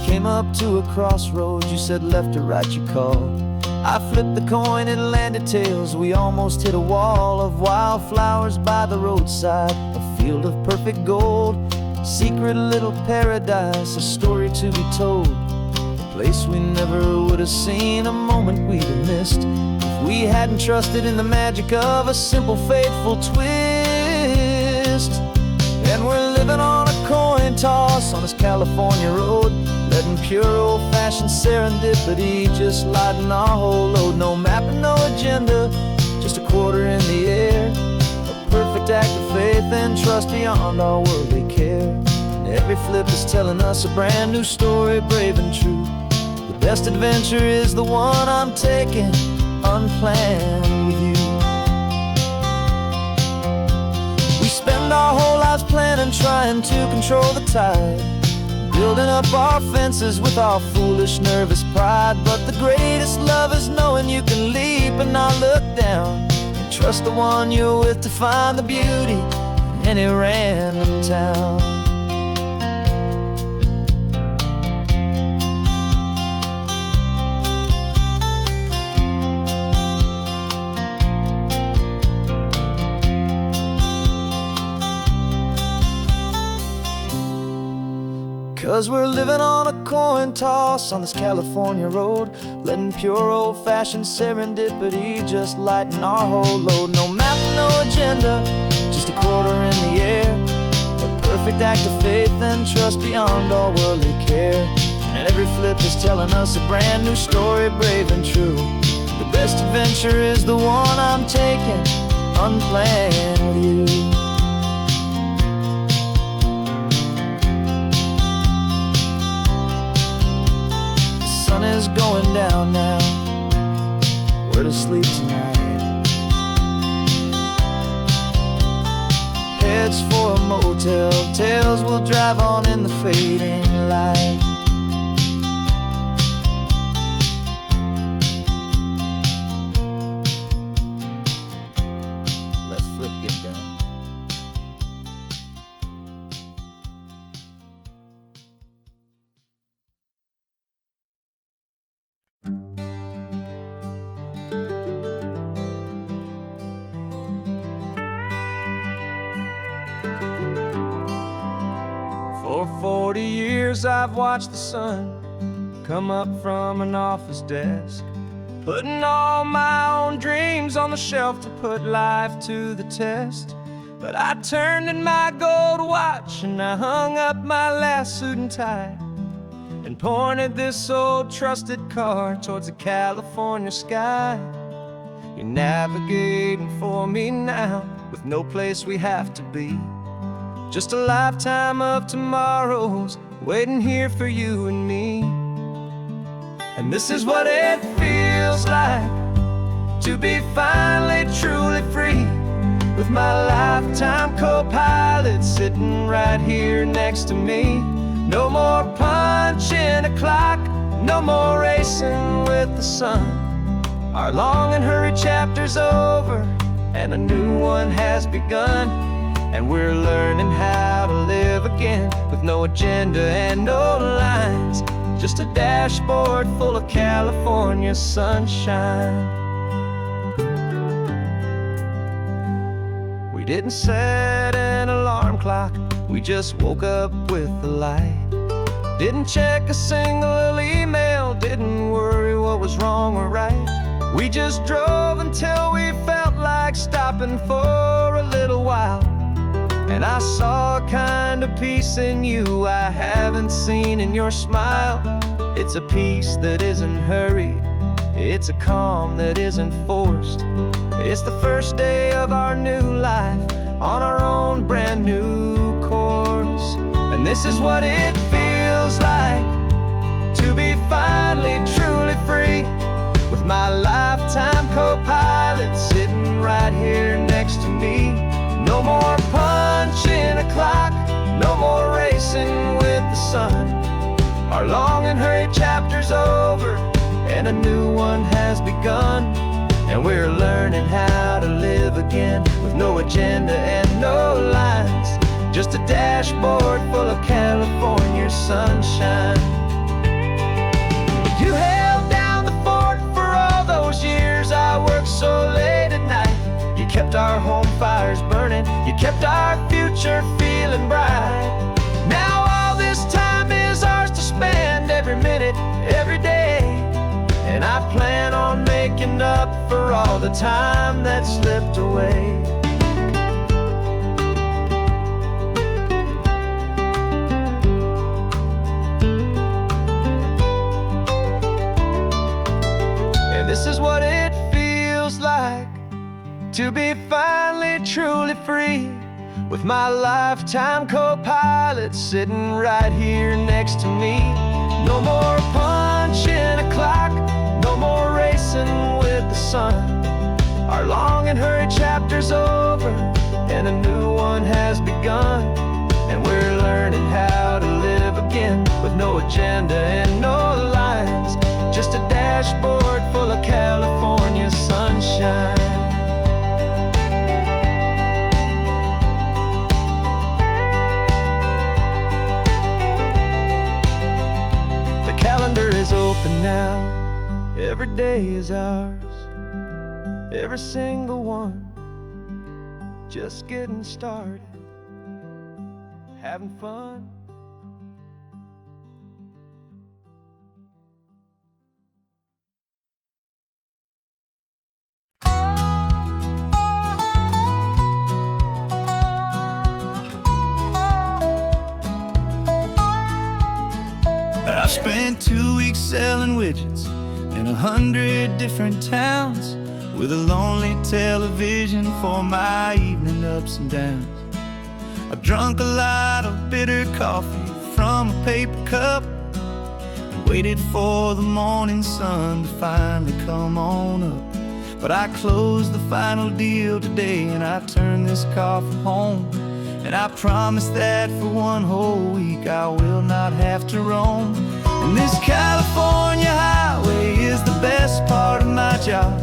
Came up to a crossroads, you said left or right you called. I flipped the coin, it landed tails. We almost hit a wall of wildflowers by the roadside, a field of perfect gold, secret little paradise, a story to be told. A place we never would have seen, a moment we'd have missed if we hadn't trusted in the magic of a simple, faithful twist. And we're living living on a coin toss on this California road, letting pure old-fashioned serendipity just lighten our whole load. No map and no agenda, just a quarter in the air, a perfect act of faith and trust beyond all worldly care. And every flip is telling us a brand new story, brave and true. The best adventure is the one I'm taking, unplanned with you. We spend our whole lives planning, trying to control the tide, building up our fences with our foolish, nervous pride. But the greatest love is knowing you can leap and not look down, and trust the one you're with to find the beauty in any random town. 'Cause we're living on a coin toss on this California road, letting pure old-fashioned serendipity just lighten our whole load. No map, no agenda, just a quarter in the air, a perfect act of faith and trust beyond all worldly care. And every flip is telling us a brand new story, brave and true. The best adventure is the one I'm taking, unplanned with you. The sun is going down now, we're to sleep tonight. Heads for a motel, tails will drive on in the fading light. Let's flip get done. For 40 years I've watched the sun come up from an office desk, putting all my own dreams on the shelf to put life to the test. But I turned in my gold watch and I hung up my last suit and tie, and pointed this old trusted car towards the California sky. You're navigating for me now, with no place we have to be, just a lifetime of tomorrows waiting here for you and me. And this is what it feels like to be finally truly free, with my lifetime co-pilot sitting right here next to me. No more punching a clock, no more racing with the sun. Our long and hurried chapter's over and a new one has begun. And we're learning how to live again, with no agenda and no lines, just a dashboard full of California sunshine. We didn't set an alarm clock, we just woke up with the light. Didn't check a single email, didn't worry what was wrong or right. We just drove until we felt like stopping for a little while. And I saw a kind of peace in you I haven't seen in your smile. It's a peace that isn't hurried, it's a calm that isn't forced. It's the first day of our new life on our own brand new course. And this is what it feels like to be finally truly free, with my lifetime co-pilot sitting right here next to me. No more punching a clock, no more racing with the sun. Our long and hurried chapter's over and a new one has begun. And we're learning how to live again, with no agenda and no lines, just a dashboard full of California sunshine. You held down the fort for all those years I worked so late at night. You kept our home fires burning, you kept our future feeling bright. Now all this time is ours to spend, every minute, every day. And I plan on making up for all the time that slipped away. to be finally truly free, with my lifetime co-pilot sitting right here next to me. No more punching a clock, no more racing with the sun. Our long and hurried chapter's over, and a new one has begun. And we're learning how to live again, with no agenda and no lines, just a dashboard full of California sunshine. The calendar is open now, every day is ours, every single one, just getting started, having fun. I spent 2 weeks selling widgets in 100 different towns, with a lonely television for my evening ups and downs. I drunk a lot of bitter coffee from a paper cup, and waited for the morning sun to finally come on up. But I closed the final deal today, and I turned this car from home. And I promise that for one whole week I will not have to roam. And this California highway is the best part of my job.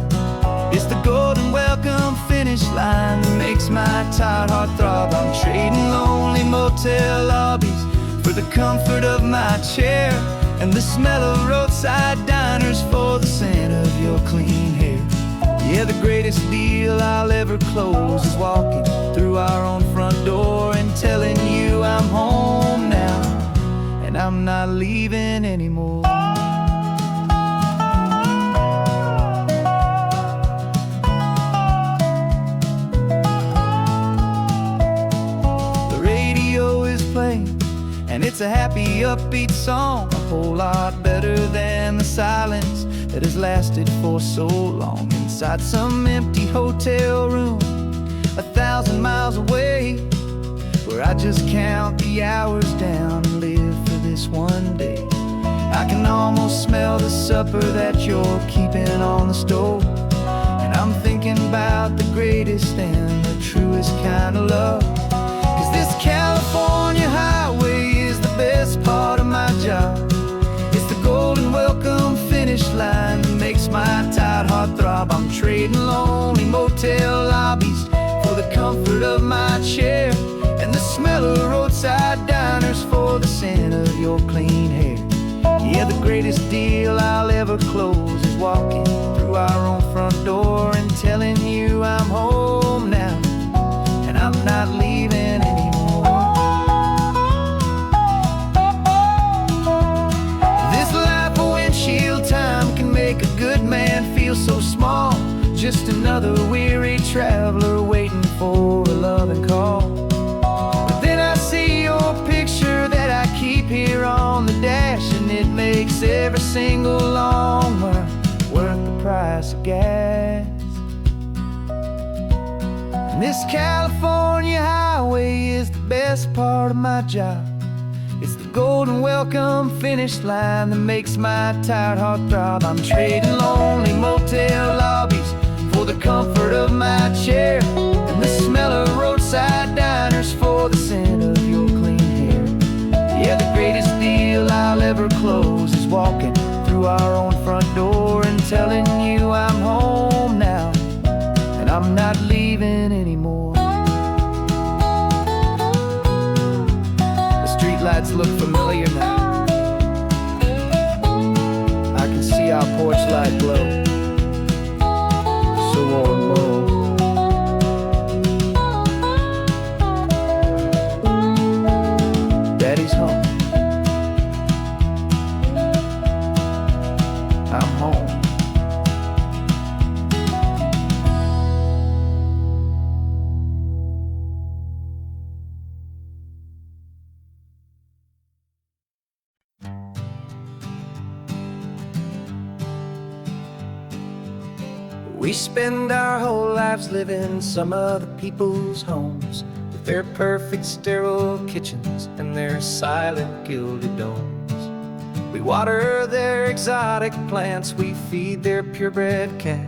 It's the golden welcome finish line that makes my tired heart throb. I'm trading lonely motel lobbies for the comfort of my chair, and the smell of roadside diners for the scent of your clean hair. Yeah, the greatest deal I'll ever close is walking through our own front door and telling you I'm home now, and I'm not leaving anymore. The radio is playing, and it's a happy, upbeat song, a whole lot better than the silence that has lasted for so long inside some empty hotel room 1,000 miles away, where I just count the hours down and live for this one day. I can almost smell the supper that you're keeping on the stove, and I'm thinking about the greatest and the truest kind of love. 'Cause this California highway is the best part of my job. It's the golden welcome finish line that makes my tired heart throb. I'm trading lonely motel lobbies for the comfort of my chair, and the smell of roadside diners for the scent of your clean hair. Yeah, the greatest deal I'll ever close is walking through our own front door and telling you I'm home now, and I'm not leaving anymore. This life of windshield time can make a good man feel so small, just another weary traveler waiting for a loving call. But then I see your picture that I keep here on the dash, and it makes every single long mile worth the price of gas. And this California highway is the best part of my job. It's the golden welcome finish line that makes my tired heart throb. I'm trading lonely motel lobbies for the comfort of my chair, and the smell of roadside diners for the scent of your clean hair. Yeah, the greatest deal I'll ever close is walking through our own front door and telling you I'm home now, and I'm not leaving anymore. The streetlights look familiar now. I can see our porch light glow, so warm, oh. Daddy's home. I'm home. We spend our whole lives living some other people's homes, with their perfect sterile kitchens and their silent gilded domes. We water their exotic plants, we feed their purebred cat.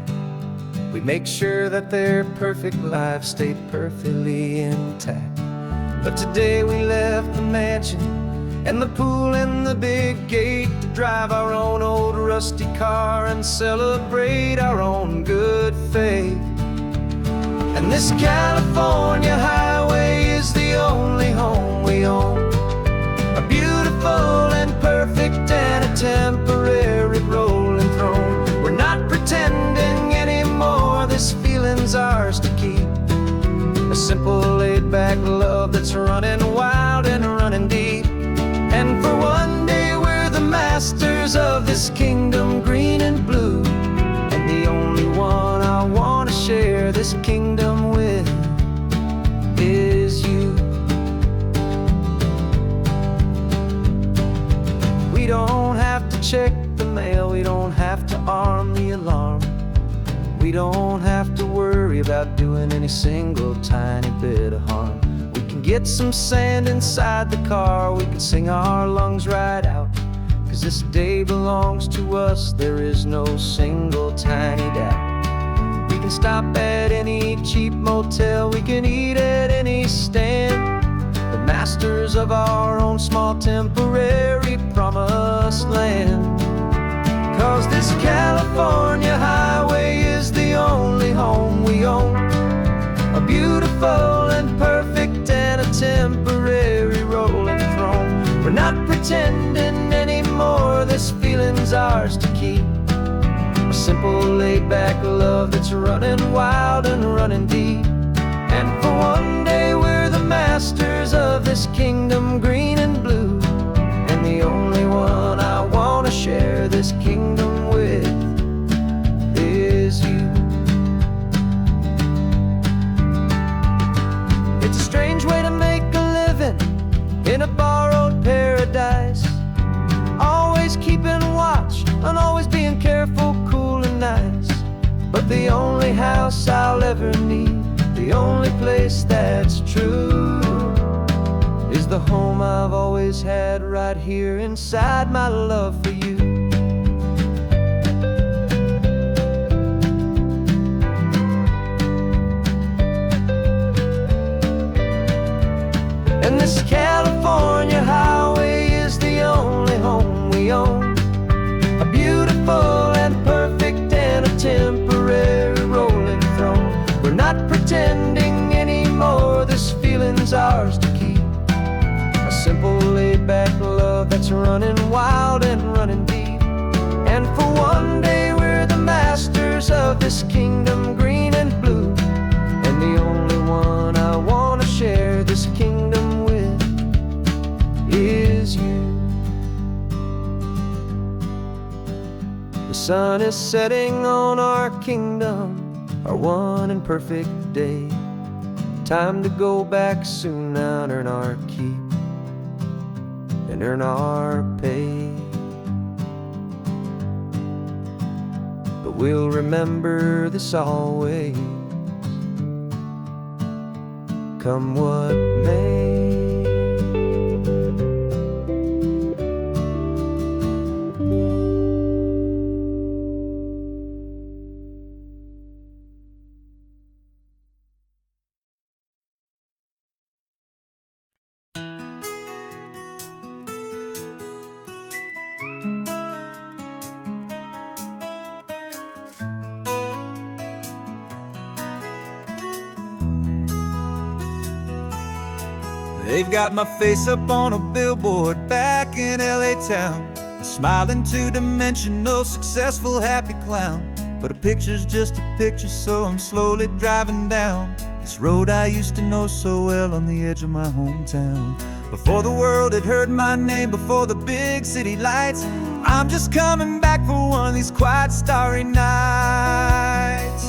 We make sure that their perfect lives stay perfectly intact. But today we left the mansion and the pool and the big gate to drive our own old rusty car and celebrate our own good faith. And this California highway is the only home we own, a beautiful and perfect and a temporary rolling throne. We're not pretending anymore, this feeling's ours to keep, a simple laid-back love that's running wild and running deep. And for one day we're the masters of this kingdom green and blue, and the only one I want to share this kingdom with is you. We don't have to check the mail, we don't have to arm the alarm, we don't have to worry about doing any single tiny bit of harm. We can get some sand inside the car, we can sing our lungs right out, 'cause this day belongs to us, there is no single tiny doubt. We can stop at any cheap motel, we can eat at any stand, the masters of our own small temporary promised land. 'Cause this California highway is the only home we own, a beautiful and perfect and a temporary rolling throne. We're not pretending anymore, this feeling's ours to keep, a simple laid-back love that's running wild and running deep. And for one day we're the masters of this kingdom green and blue, and the only one I want to share this kingdom with is you. It's a strange way to make a living in a borrowed paradise, always keeping watch and always being careful, cool and nice. But the only house I'll ever need, the only place that's true, is the home I've always had right here inside my love for you. And this California highway is the only home we own, a beautiful and perfect and a temporary rolling throne. We're not pretending anymore, this feeling's ours to keep, a simple laid-back love that's running wild and running deep. And for one day we're the masters of this kingdom green and blue, and the only one I want to share this kingdom with is you. The sun is setting on our kingdom, our one and perfect day. Time to go back soon now and earn our keep and earn our pay. But we'll remember this always, come what may. They've got my face up on a billboard back in LA town, a smiling two-dimensional, successful, happy clown. But a picture's just a picture, so I'm slowly driving down this road I used to know so well on the edge of my hometown. Before the world had heard my name, before the big city lights, I'm just coming back for one of these quiet, starry nights.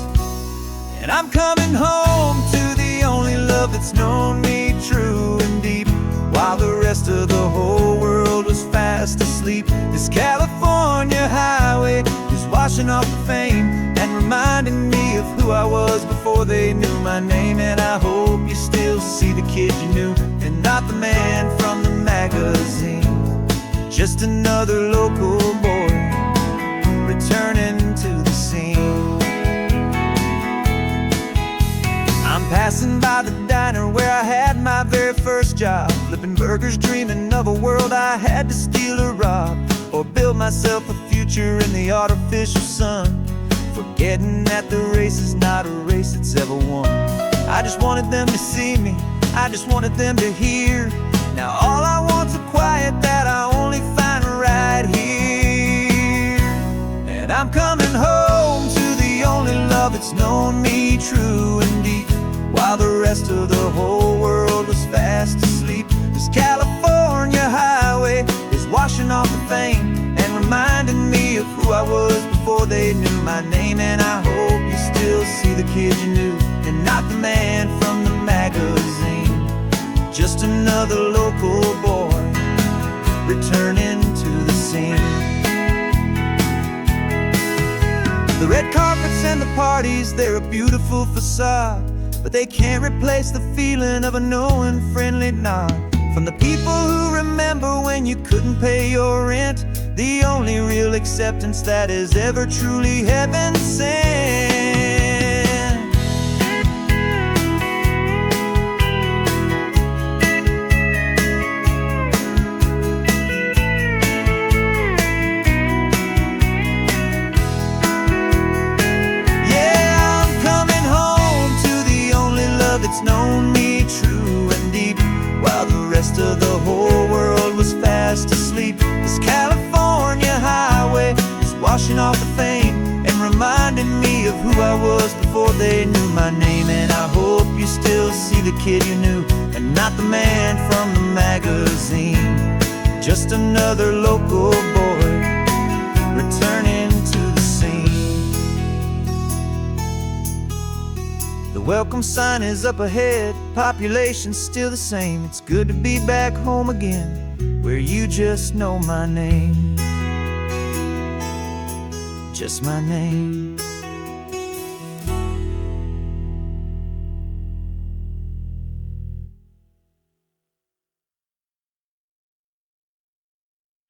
And I'm coming home to the only love that's known me true and deep, while the rest of the whole world was fast asleep. This California highway is why washing off the fame and reminding me of who I was before they knew my name. And I hope you still see the kid you knew, and not the man from the magazine. Just another local boy returning to the scene. I'm passing by the diner where I had my very first job, flipping burgers, dreaming of a world I had to steal or rob, or build myself a future in the artificial sun, forgetting that the race is not a race that's ever won. I just wanted them to see me, I just wanted them to hear. Now all I want's a quiet that I only find right here. And I'm coming home to the only love that's known me true and deep, while the rest of the whole world was fast asleep. This California highway is washing off the fame and reminding me of who I was before they knew my name. And I hope you still see the kid you knew, and not the man from the magazine. Just another local boy returning to the scene. The red carpets and the parties, they're a beautiful facade, but they can't replace the feeling of a knowing, friendly nod from the people who remember when you couldn't pay your rent. The only real acceptance that is ever truly heaven sent. Yeah, I'm coming home to the only love that's known me true and deep, while the rest of the whole world was fast asleep. This California highway is washing off the fame and reminding me of who I was before they knew my name. And I hope you still see the kid you knew, and not the man from the magazine. Just another local boy returning to the scene. The welcome sign is up ahead, population's still the same. It's good to be back home again, where you just know my name. Just my name.